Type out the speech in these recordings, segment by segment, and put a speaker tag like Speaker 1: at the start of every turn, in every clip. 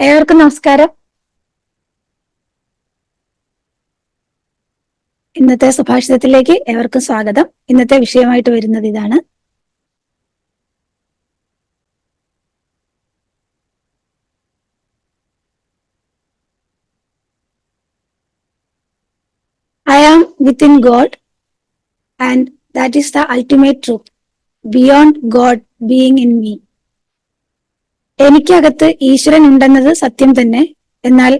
Speaker 1: ഏവർക്കും നമസ്കാരം. ഇന്നത്തെ സുഭാഷിതത്തിലേക്ക് ഏവർക്കും സ്വാഗതം. ഇന്നത്തെ വിഷയമായിട്ട് വരുന്നത് ഇതാണ്: I am within God, and that is the ultimate truth, beyond God being in me. എനിക്കകത്ത് ഈശ്വരൻ ഉണ്ടെന്നത് സത്യം തന്നെ, എന്നാൽ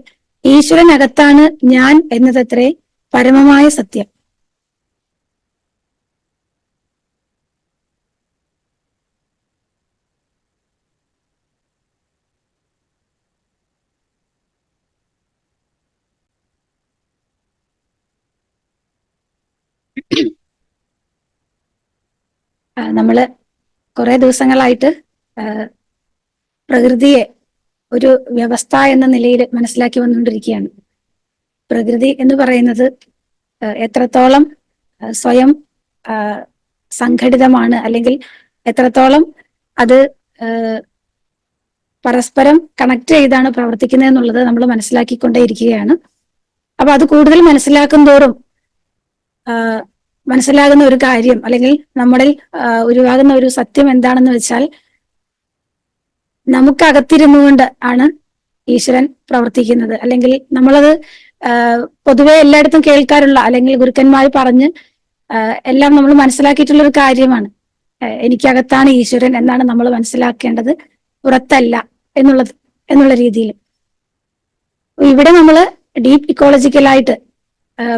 Speaker 1: ഈശ്വരനകത്താണ് ഞാൻ എന്നതത്രേ പരമമായ സത്യം. നമ്മള് കുറെ ദിവസങ്ങളായിട്ട് പ്രകൃതിയെ ഒരു വ്യവസ്ഥ എന്ന നിലയിൽ മനസ്സിലാക്കി വന്നുകൊണ്ടിരിക്കുകയാണ്. പ്രകൃതി എന്ന് പറയുന്നത് എത്രത്തോളം സ്വയം സംഘടിതമാണ്, അല്ലെങ്കിൽ എത്രത്തോളം അത് പരസ്പരം കണക്ട് ചെയ്താണ് പ്രവർത്തിക്കുന്നത് എന്നുള്ളത് നമ്മൾ മനസ്സിലാക്കിക്കൊണ്ടേയിരിക്കുകയാണ്. അപ്പൊ അത് കൂടുതൽ മനസ്സിലാക്കും തോറും മനസ്സിലാകുന്ന ഒരു കാര്യം, അല്ലെങ്കിൽ നമ്മളിൽ ഉരുവാകുന്ന ഒരു സത്യം എന്താണെന്ന് വെച്ചാൽ, നമുക്കകത്തിരുന്നുകൊണ്ട് ആണ് ഈശ്വരൻ പ്രവർത്തിക്കുന്നത്. അല്ലെങ്കിൽ നമ്മളത് പൊതുവെ എല്ലായിടത്തും കേൾക്കാറുള്ള, അല്ലെങ്കിൽ ഗുരുക്കന്മാർ പറഞ്ഞ് എല്ലാം നമ്മൾ മനസ്സിലാക്കിയിട്ടുള്ള ഒരു കാര്യമാണ്. എനിക്കകത്താണ് ഈശ്വരൻ എന്നാണ് നമ്മൾ മനസ്സിലാക്കേണ്ടത്, പുറത്തല്ല എന്നുള്ള രീതിയിൽ. ഇവിടെ നമ്മൾ ഡീപ്പ് ഇക്കോളജിക്കലായിട്ട്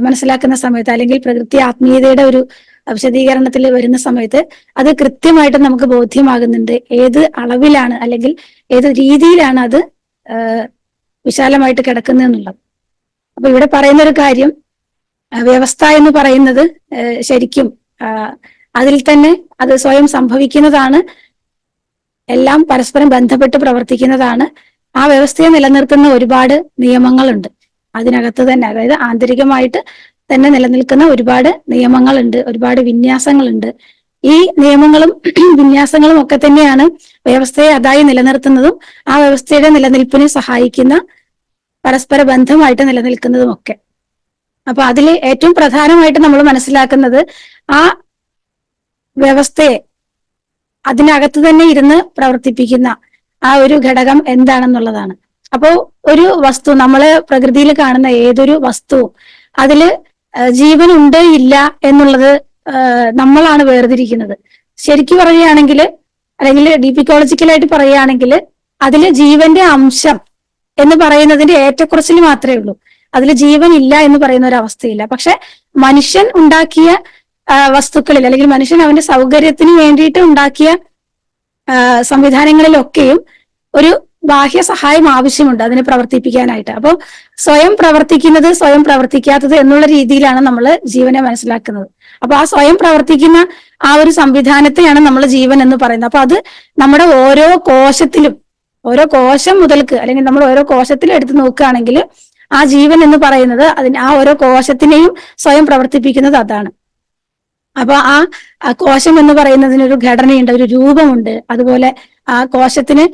Speaker 1: മനസ്സിലാക്കുന്ന സമയത്ത്, അല്ലെങ്കിൽ പ്രകൃതി ആത്മീയതയുടെ ഒരു വിശദീകരണത്തിൽ വരുന്ന സമയത്ത് അത് കൃത്യമായിട്ട് നമുക്ക് ബോധ്യമാകുന്നുണ്ട് ഏത് അളവിലാണ്, അല്ലെങ്കിൽ ഏത് രീതിയിലാണ് അത് വിശാലമായിട്ട് കിടക്കുന്നത് എന്നുള്ളത്. അപ്പൊ ഇവിടെ പറയുന്ന ഒരു കാര്യം, വ്യവസ്ഥ എന്ന് പറയുന്നത് ശരിക്കും അതിൽ തന്നെ അത് സ്വയം സംഭവിക്കുന്നതാണ്, എല്ലാം പരസ്പരം ബന്ധപ്പെട്ട് പ്രവർത്തിക്കുന്നതാണ്. ആ വ്യവസ്ഥയെ നിലനിർത്തുന്ന ഒരുപാട് നിയമങ്ങളുണ്ട് അതിനകത്ത് തന്നെ. അതായത് ആന്തരികമായിട്ട് തന്നെ നിലനിൽക്കുന്ന ഒരുപാട് നിയമങ്ങളുണ്ട്, ഒരുപാട് വിന്യാസങ്ങളുണ്ട്. ഈ നിയമങ്ങളും വിന്യാസങ്ങളും ഒക്കെ തന്നെയാണ് വ്യവസ്ഥയെ അതായി നിലനിർത്തുന്നതും ആ വ്യവസ്ഥയുടെ നിലനിൽപ്പിനെ സഹായിക്കുന്ന, പരസ്പര ബന്ധമായിട്ട് നിലനിൽക്കുന്നതും ഒക്കെ. അപ്പൊ അതിൽ ഏറ്റവും പ്രധാനമായിട്ട് നമ്മൾ മനസ്സിലാക്കുന്നത് ആ വ്യവസ്ഥയെ അതിനകത്ത് തന്നെ ഇരുന്ന് പ്രവർത്തിപ്പിക്കുന്ന ആ ഒരു ഘടകം എന്താണെന്നുള്ളതാണ്. അപ്പോ ഒരു വസ്തു, നമ്മള് പ്രകൃതിയിൽ കാണുന്ന ഏതൊരു വസ്തുവും അതില് ജീവൻ ഉണ്ട് ഇല്ല എന്നുള്ളത് നമ്മളാണ് വേർതിരിക്കുന്നത്. ശരിക്കും പറയുകയാണെങ്കിൽ, അല്ലെങ്കിൽ ഡീപ്പിക്കോളജിക്കലായിട്ട് പറയുകയാണെങ്കിൽ, അതില് ജീവന്റെ അംശം എന്ന് പറയുന്നതിന്റെ ഏറ്റക്കുറച്ചിൽ മാത്രമേ ഉള്ളൂ. അതിൽ ജീവൻ ഇല്ല എന്ന് പറയുന്ന ഒരു അവസ്ഥയില്ല. പക്ഷെ മനുഷ്യൻ ഉണ്ടാക്കിയ വസ്തുക്കളിൽ, അല്ലെങ്കിൽ മനുഷ്യൻ അവന്റെ സൗകര്യത്തിന് വേണ്ടിയിട്ട് ഉണ്ടാക്കിയ സംവിധാനങ്ങളിലൊക്കെയും ഒരു ബാഹ്യ സഹായം ആവശ്യമുണ്ട് അതിനെ പ്രവർത്തിപ്പിക്കാനായിട്ട്. അപ്പോൾ സ്വയം പ്രവർത്തിക്കുന്നത്, സ്വയം പ്രവർത്തിക്കാത്തത് എന്നുള്ള രീതിയിലാണ് നമ്മൾ ജീവനെ മനസ്സിലാക്കുന്നത്. അപ്പൊ ആ സ്വയം പ്രവർത്തിക്കുന്ന ആ ഒരു സംവിധാനത്തെയാണ് നമ്മൾ ജീവൻ എന്ന് പറയുന്നത്. അപ്പൊ അത് നമ്മുടെ ഓരോ കോശത്തിലും, ഓരോ കോശം മുതൽക്ക്, അല്ലെങ്കിൽ നമ്മൾ ഓരോ കോശത്തിലും എടുത്ത് നോക്കുകയാണെങ്കിൽ ആ ജീവൻ എന്ന് പറയുന്നത് ആ ഓരോ കോശത്തിനെയും സ്വയം പ്രവർത്തിപ്പിക്കുന്നത് അതാണ്. അപ്പൊ ആ കോശം എന്ന് പറയുന്നതിനൊരു ഘടനയുണ്ട്, ഒരു രൂപമുണ്ട്. അതുപോലെ ആ കോശത്തിന്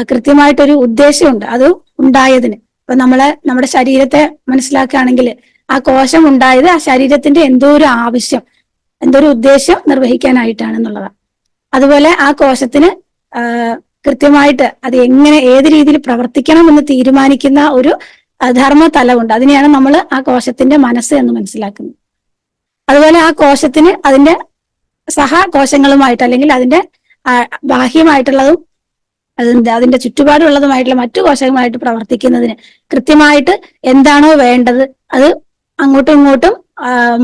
Speaker 1: കൃത്യമായിട്ടൊരു ഉദ്ദേശമുണ്ട് അത് ഉണ്ടായതിന്. ഇപ്പൊ നമ്മുടെ ശരീരത്തെ മനസ്സിലാക്കുകയാണെങ്കിൽ, ആ കോശം ഉണ്ടായത് ആ ശരീരത്തിന്റെ എന്തോ ഒരു ആവശ്യം, എന്തോ ഒരു ഉദ്ദേശം നിർവഹിക്കാനായിട്ടാണെന്നുള്ളതാണ്. അതുപോലെ ആ കോശത്തിന് കൃത്യമായിട്ട് അത് എങ്ങനെ, ഏത് രീതിയിൽ പ്രവർത്തിക്കണം എന്ന് തീരുമാനിക്കുന്ന ഒരു ധർമ്മതലമുണ്ട്. അതിനെയാണ് നമ്മൾ ആ കോശത്തിന്റെ മനസ്സ് എന്ന് മനസ്സിലാക്കുന്നത്. അതുപോലെ ആ കോശത്തിന് അതിന്റെ സഹകോശങ്ങളുമായിട്ട്, അല്ലെങ്കിൽ അതിന്റെ ബാഹ്യമായിട്ടുള്ളതും അതിന്റെ ചുറ്റുപാടുള്ളതുമായിട്ടുള്ള മറ്റു കോശങ്ങളുമായിട്ട് പ്രവർത്തിക്കുന്നതിന് കൃത്യമായിട്ട് എന്താണോ വേണ്ടത് അത് അങ്ങോട്ടും ഇങ്ങോട്ടും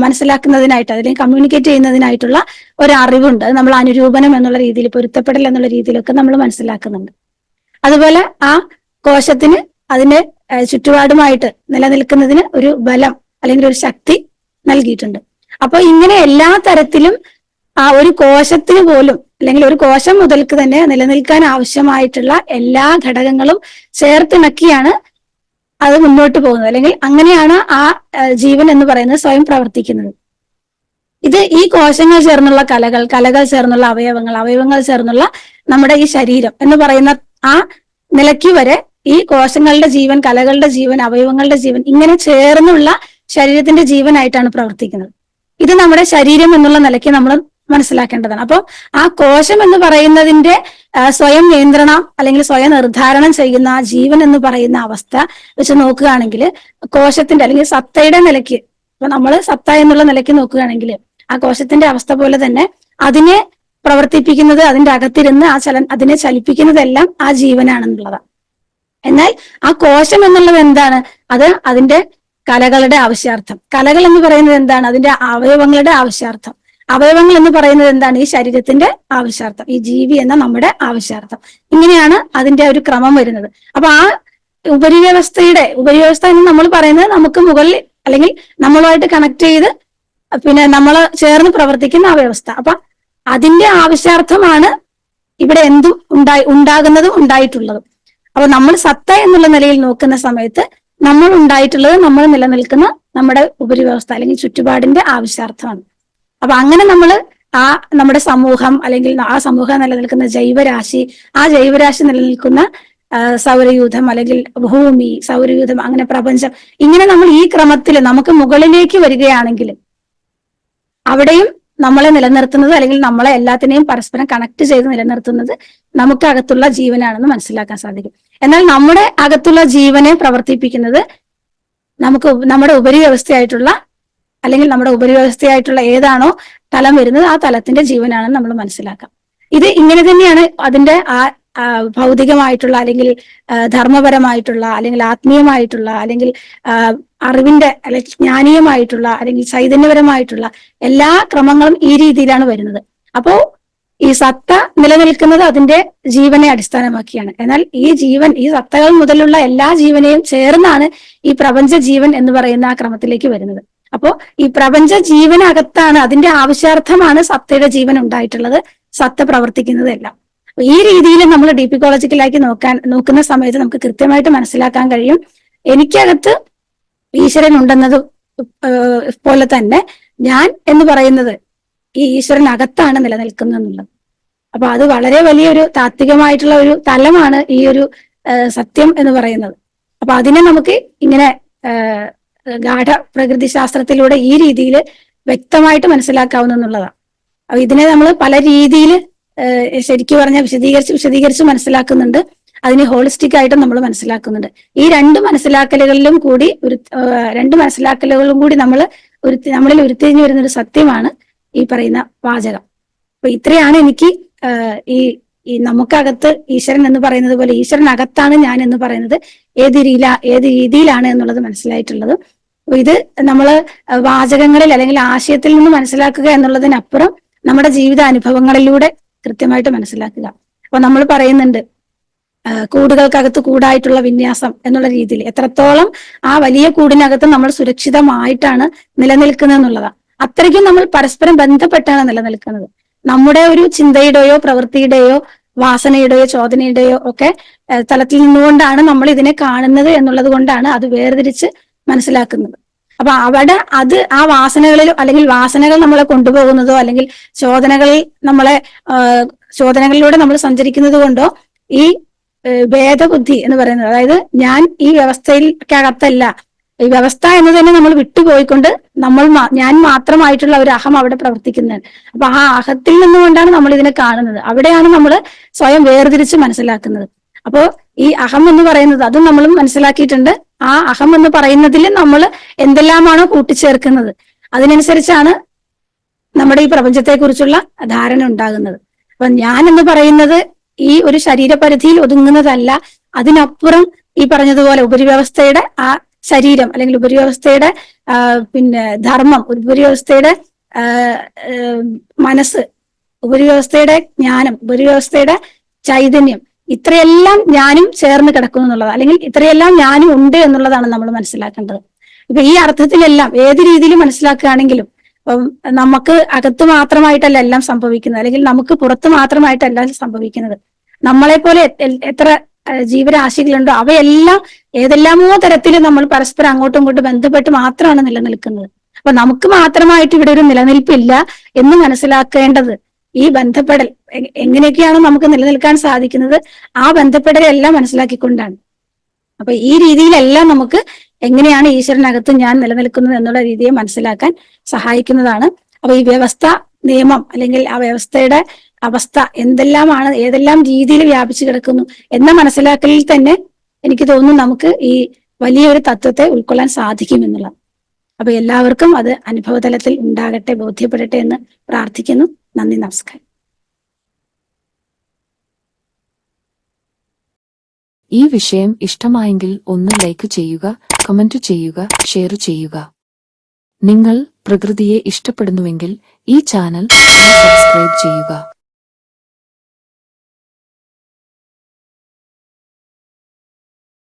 Speaker 1: മനസ്സിലാക്കുന്നതിനായിട്ട്, അല്ലെങ്കിൽ കമ്മ്യൂണിക്കേറ്റ് ചെയ്യുന്നതിനായിട്ടുള്ള ഒരു അറിവുണ്ട്. അത് നമ്മൾ അനുരൂപണം എന്നുള്ള രീതിയിൽ, പൊരുത്തപ്പെടൽ എന്നുള്ള രീതിയിലൊക്കെ നമ്മൾ മനസ്സിലാക്കുന്നുണ്ട്. അതുപോലെ ആ കോശത്തിന് അതിന്റെ ചുറ്റുപാടുമായിട്ട് നിലനിൽക്കുന്നതിന് ഒരു ബലം, അല്ലെങ്കിൽ ഒരു ശക്തി നൽകിയിട്ടുണ്ട്. അപ്പൊ ഇങ്ങനെ എല്ലാ തരത്തിലും ആ ഒരു കോശത്തിന് പോലും, അല്ലെങ്കിൽ ഒരു കോശം മുതൽക്ക് തന്നെ നിലനിൽക്കാൻ ആവശ്യമായിട്ടുള്ള എല്ലാ ഘടകങ്ങളും ചേർത്തിണക്കിയാണ് അത് മുന്നോട്ട് പോകുന്നത്. അല്ലെങ്കിൽ അങ്ങനെയാണ് ആ ജീവൻ എന്ന് പറയുന്നത് സ്വയം പ്രവർത്തിക്കുന്നത്. ഇത് ഈ കോശങ്ങൾ ചേർന്നുള്ള കലകൾ ചേർന്നുള്ള അവയവങ്ങൾ ചേർന്നുള്ള നമ്മുടെ ഈ ശരീരം എന്ന് പറയുന്ന ആ നിലയ്ക്ക് വരെ ഈ കോശങ്ങളുടെ ജീവൻ, കലകളുടെ ജീവൻ, അവയവങ്ങളുടെ ജീവൻ ഇങ്ങനെ ചേർന്നുള്ള ശരീരത്തിന്റെ ജീവനായിട്ടാണ് പ്രവർത്തിക്കുന്നത്. ഇത് നമ്മുടെ ശരീരം എന്നുള്ള നിലയ്ക്ക് നമ്മൾ മനസ്സിലാക്കേണ്ടതാണ്. അപ്പോൾ ആ കോശം എന്ന് പറയുന്നതിന്റെ സ്വയം നിയന്ത്രണം അല്ലെങ്കിൽ സ്വയം നിർദ്ധാരണം ചെയ്യുന്ന ആ ജീവൻ എന്ന് പറയുന്ന അവസ്ഥ വെച്ച് നോക്കുകയാണെങ്കിൽ കോശത്തിന്റെ അല്ലെങ്കിൽ സത്തയുടെ നിലയ്ക്ക്, ഇപ്പൊ നമ്മൾ സത്ത എന്നുള്ള നിലയ്ക്ക് നോക്കുകയാണെങ്കിൽ ആ കോശത്തിന്റെ അവസ്ഥ പോലെ തന്നെ അതിനെ പ്രവർത്തിപ്പിക്കുന്നത്, അതിന്റെ അകത്തിരുന്ന് അതിനെ ചലിപ്പിക്കുന്നതെല്ലാം ആ ജീവനാണെന്നുള്ളതാണ്. എന്നാൽ ആ കോശം എന്നുള്ളത് എന്താണ്? അത് അതിന്റെ കലകളുടെ ആവശ്യാർത്ഥം. കലകൾ എന്ന് പറയുന്നത് എന്താണ്? അതിന്റെ അവയവങ്ങളുടെ ആവശ്യാർത്ഥം. അവയവങ്ങൾ എന്ന് പറയുന്നത് എന്താണ്? ഈ ശരീരത്തിന്റെ ആവശ്യാർത്ഥം, ഈ ജീവി എന്ന നമ്മുടെ ആവശ്യാർത്ഥം. ഇങ്ങനെയാണ് അതിന്റെ ഒരു ക്രമം വരുന്നത്. അപ്പൊ ആ ഉപരിവ്യവസ്ഥ എന്ന് നമ്മൾ പറയുന്നത് നമുക്ക് മുകളിൽ അല്ലെങ്കിൽ നമ്മളുമായിട്ട് കണക്ട് ചെയ്ത് പിന്നെ നമ്മൾ ചേർന്ന് പ്രവർത്തിക്കുന്ന ആ വ്യവസ്ഥ. അപ്പൊ അതിന്റെ ആവശ്യാർത്ഥമാണ് ഇവിടെ എന്തും ഉണ്ടാകുന്നതും ഉണ്ടായിട്ടുള്ളതും. അപ്പൊ നമ്മൾ സത്ത എന്നുള്ള നിലയിൽ നോക്കുന്ന സമയത്ത് നമ്മൾ ഉണ്ടായിട്ടുള്ളത്, നമ്മൾ നിലനിൽക്കുന്ന നമ്മുടെ ഉപരിവ്യവസ്ഥ അല്ലെങ്കിൽ ചുറ്റുപാടിന്റെ ആവശ്യാർത്ഥമാണ്. അപ്പൊ അങ്ങനെ നമ്മൾ നമ്മുടെ സമൂഹം അല്ലെങ്കിൽ ആ സമൂഹം നിലനിൽക്കുന്ന ജൈവരാശി, ആ ജൈവരാശി നിലനിൽക്കുന്ന സൗരയൂഥം അല്ലെങ്കിൽ ഭൂമി, സൗരയൂഥം, അങ്ങനെ പ്രപഞ്ചം, ഇങ്ങനെ നമ്മൾ ഈ ക്രമത്തിൽ നമുക്ക് മുകളിലേക്ക് വരികയാണെങ്കിൽ അവിടെയും നമ്മളെ നിലനിർത്തുന്നത് അല്ലെങ്കിൽ നമ്മളെ എല്ലാത്തിനെയും പരസ്പരം കണക്ട് ചെയ്ത് നിലനിർത്തുന്നത് നമുക്ക് അകത്തുള്ള ജീവനാണെന്ന് മനസ്സിലാക്കാൻ സാധിക്കും. എന്നാൽ നമ്മുടെ അകത്തുള്ള ജീവനെ പ്രവർത്തിപ്പിക്കുന്നത് നമ്മുടെ ഉപരിവ്യവസ്ഥയായിട്ടുള്ള അല്ലെങ്കിൽ നമ്മുടെ ഉപരിവ്യവസ്ഥയായിട്ടുള്ള ഏതാണോ തലം വരുന്നത് ആ തലത്തിന്റെ ജീവനാണെന്ന് നമ്മൾ മനസ്സിലാക്കാം. ഇത് ഇങ്ങനെ തന്നെയാണ് അതിന്റെ ഭൗതികമായിട്ടുള്ള അല്ലെങ്കിൽ ധർമ്മപരമായിട്ടുള്ള അല്ലെങ്കിൽ ആത്മീയമായിട്ടുള്ള അല്ലെങ്കിൽ അറിവിന്റെ അല്ലെങ്കിൽ ജ്ഞാനീയമായിട്ടുള്ള അല്ലെങ്കിൽ ചൈതന്യപരമായിട്ടുള്ള എല്ലാ ക്രമങ്ങളും ഈ രീതിയിലാണ് വരുന്നത്. അപ്പോ ഈ സത്ത നിലനിൽക്കുന്നത് അതിന്റെ ജീവനെ അടിസ്ഥാനമാക്കിയാണ്. എന്നാൽ ഈ സത്തകൾ മുതലുള്ള എല്ലാ ജീവനെയും ചേർന്നാണ് ഈ പ്രപഞ്ച ജീവൻ എന്ന് പറയുന്ന ആ ക്രമത്തിലേക്ക് വരുന്നത്. അപ്പോ ഈ പ്രപഞ്ച ജീവനകത്താണ്, അതിന്റെ ആവശ്യാർത്ഥമാണ് സത്തയുടെ ജീവൻ ഉണ്ടായിട്ടുള്ളത്, സത്ത പ്രവർത്തിക്കുന്നതെല്ലാം. ഈ രീതിയിൽ നമ്മൾ ഡീപിക്കോളജിക്കലാക്കി നോക്കുന്ന സമയത്ത് നമുക്ക് കൃത്യമായിട്ട് മനസ്സിലാക്കാൻ കഴിയും, എനിക്കകത്ത് ഈശ്വരൻ ഉണ്ടെന്നത് പോലെ തന്നെ ഞാൻ എന്ന് പറയുന്നത് ഈ ഈശ്വരനകത്താണ് നിലനിൽക്കുന്നെന്നുള്ളത്. അപ്പൊ അത് വളരെ വലിയൊരു താത്വികമായിട്ടുള്ള ഒരു തലമാണ് ഈ ഒരു സത്യം എന്ന് പറയുന്നത്. അപ്പൊ അതിനെ നമുക്ക് ഇങ്ങനെ ഗാഠ പ്രകൃതി ശാസ്ത്രത്തിലൂടെ ഈ രീതിയിൽ വ്യക്തമായിട്ട് മനസ്സിലാക്കാവുന്നതാണ്. അപ്പൊ ഇതിനെ നമ്മൾ പല രീതിയിൽ ശരിക്കും പറഞ്ഞാൽ വിശദീകരിച്ച് മനസ്സിലാക്കുന്നുണ്ട്. അതിനെ ഹോളിസ്റ്റിക് ആയിട്ടും നമ്മൾ മനസ്സിലാക്കുന്നുണ്ട്. ഈ രണ്ട് മനസ്സിലാക്കലുകളിലും കൂടി നമ്മളിൽ ഉരുത്തിരിഞ്ഞു വരുന്ന ഒരു സത്യമാണ് ഈ പറയുന്ന വാചകം. അപ്പൊ ഇത്രയാണ് എനിക്ക് ഈ നമുക്കകത്ത് ഈശ്വരൻ എന്ന് പറയുന്നത് പോലെ ഈശ്വരനകത്താണ് ഞാൻ എന്ന് പറയുന്നത് ഏത് രീതിയിലാണ് എന്നുള്ളത് മനസ്സിലായിട്ടുള്ളത്. ഇത് നമ്മള് വാചകങ്ങളിൽ അല്ലെങ്കിൽ ആശയത്തിൽ നിന്ന് മനസ്സിലാക്കുക എന്നുള്ളതിനപ്പുറം നമ്മുടെ ജീവിത അനുഭവങ്ങളിലൂടെ കൃത്യമായിട്ട് മനസ്സിലാക്കുക. അപ്പൊ നമ്മൾ പറയുന്നുണ്ട് കൂടുകൾക്കകത്ത് കൂടായിട്ടുള്ള വിന്യാസം എന്നുള്ള രീതിയിൽ എത്രത്തോളം ആ വലിയ കൂടിനകത്ത് നമ്മൾ സുരക്ഷിതമായിട്ടാണ് നിലനിൽക്കുന്നത് എന്നുള്ളതാണ്. അത്രയ്ക്കും നമ്മൾ പരസ്പരം ബന്ധപ്പെട്ടാണ് നിലനിൽക്കുന്നത്. നമ്മുടെ ഒരു ചിന്തയുടെയോ പ്രവൃത്തിയുടെയോ വാസനയുടെയോ ചോദനയുടെയോ ഒക്കെ തലത്തിൽ നിന്നുകൊണ്ടാണ് നമ്മൾ ഇതിനെ കാണുന്നത് എന്നുള്ളത് കൊണ്ടാണ് അത് വേർതിരിച്ച് മനസ്സിലാക്കുന്നത്. അപ്പൊ അവിടെ ആ വാസനകളിലോ അല്ലെങ്കിൽ വാസനകൾ നമ്മളെ കൊണ്ടുപോകുന്നതോ അല്ലെങ്കിൽ ചോദനകളിലൂടെ നമ്മൾ സഞ്ചരിക്കുന്നത് കൊണ്ടോ ഈ ഭേദബുദ്ധി എന്ന് പറയുന്നത്, അതായത് ഞാൻ ഈ വ്യവസ്ഥയിൽക്കകത്തല്ല, ഈ വ്യവസ്ഥ എന്ന് തന്നെ നമ്മൾ വിട്ടുപോയിക്കൊണ്ട് ഞാൻ മാത്രമായിട്ടുള്ള ഒരു അഹം അവിടെ പ്രവർത്തിക്കുന്നത്. അപ്പൊ ആ അഹത്തിൽ നിന്നുകൊണ്ടാണ് നമ്മൾ ഇതിനെ കാണുന്നത്. അവിടെയാണ് നമ്മൾ സ്വയം വേർതിരിച്ച് മനസ്സിലാക്കുന്നത്. അപ്പോ ഈ അഹം എന്ന് പറയുന്നത് അതും നമ്മളും മനസ്സിലാക്കിയിട്ടുണ്ട്. ആ അഹം എന്ന് പറയുന്നതിൽ നമ്മൾ എന്തെല്ലാമാണോ കൂട്ടിച്ചേർക്കുന്നത് അതിനനുസരിച്ചാണ് നമ്മുടെ ഈ പ്രപഞ്ചത്തെ കുറിച്ചുള്ള ധാരണ ഉണ്ടാകുന്നത്. അപ്പൊ ഞാൻ എന്ന് പറയുന്നത് ഈ ഒരു ശരീരപരിധിയിൽ ഒതുങ്ങുന്നതല്ല, അതിനപ്പുറം ഈ പറഞ്ഞതുപോലെ ഉപരിവ്യവസ്ഥയുടെ ആ ശരീരം അല്ലെങ്കിൽ ഉപരിവ്യവസ്ഥയുടെ ധർമ്മം, ഉപരിവ്യവസ്ഥയുടെ മനസ്സ്, ഉപരിവ്യവസ്ഥയുടെ ജ്ഞാനം, ഉപരിവ്യവസ്ഥയുടെ ചൈതന്യം, ഇത്രയെല്ലാം ഞാനും ചേർന്ന് കിടക്കുന്നു എന്നുള്ളത്, അല്ലെങ്കിൽ ഇത്രയെല്ലാം ഞാനും ഉണ്ട് എന്നുള്ളതാണ് നമ്മൾ മനസ്സിലാക്കേണ്ടത്. ഇപ്പൊ ഈ അർത്ഥത്തിലെല്ലാം ഏത് രീതിയിൽ മനസ്സിലാക്കുകയാണെങ്കിലും നമുക്ക് അകത്ത് മാത്രമായിട്ടല്ല എല്ലാം സംഭവിക്കുന്നത്, അല്ലെങ്കിൽ നമുക്ക് പുറത്ത് മാത്രമായിട്ടല്ല സംഭവിക്കുന്നത്. നമ്മളെപ്പോലെ എത്ര ജീവരാശികളുണ്ടോ അവയെല്ലാം ഏതെല്ലാമോ തരത്തിൽ നമ്മൾ പരസ്പരം അങ്ങോട്ടും ഇങ്ങോട്ടും ബന്ധപ്പെട്ട് മാത്രമാണ് നിലനിൽക്കുന്നത്. അപ്പൊ നമുക്ക് മാത്രമായിട്ട് ഇവിടെ ഒരു നിലനിൽപ്പില്ല എന്ന് മനസ്സിലാക്കേണ്ടത് ഈ ബന്ധപ്പെടൽ എങ്ങനെയൊക്കെയാണ് നമുക്ക് നിലനിൽക്കാൻ സാധിക്കുന്നത്, ആ ബന്ധപ്പെടലെല്ലാം മനസ്സിലാക്കിക്കൊണ്ടാണ്. അപ്പൊ ഈ രീതിയിലെല്ലാം നമുക്ക് എങ്ങനെയാണ് ഈശ്വരനകത്ത് ഞാൻ നിലനിൽക്കുന്നത് എന്നുള്ള രീതിയെ മനസ്സിലാക്കാൻ സഹായിക്കുന്നതാണ്. അപ്പൊ ഈ വ്യവസ്ഥ, നിയമം അല്ലെങ്കിൽ ആ വ്യവസ്ഥയുടെ അവസ്ഥ എന്തെല്ലാമാണ്, ഏതെല്ലാം രീതിയിൽ വ്യാപിച്ചു കിടക്കുന്നു എന്ന മനസ്സിലാക്കലിൽ തന്നെ എനിക്ക് തോന്നുന്നു നമുക്ക് ഈ വലിയൊരു തത്വത്തെ ഉൾക്കൊള്ളാൻ സാധിക്കും എന്നുള്ളത്. അപ്പൊ എല്ലാവർക്കും അത് അനുഭവതലത്തിൽ ഉണ്ടാകട്ടെ, ബോധ്യപ്പെടട്ടെ എന്ന് പ്രാർത്ഥിക്കുന്നു. നന്ദി, നമസ്കാരം.
Speaker 2: ഈ വിഷയം ഇഷ്ടമായെങ്കിൽ ഒന്ന് ലൈക്ക് ചെയ്യുക, കമന്റ് ചെയ്യുക, ഷെയർ ചെയ്യുക. നിങ്ങൾ പ്രകൃതിയെ ഇഷ്ടപ്പെടുന്നുവെങ്കിൽ ഈ ചാനൽ സബ്സ്ക്രൈബ് ചെയ്യുക.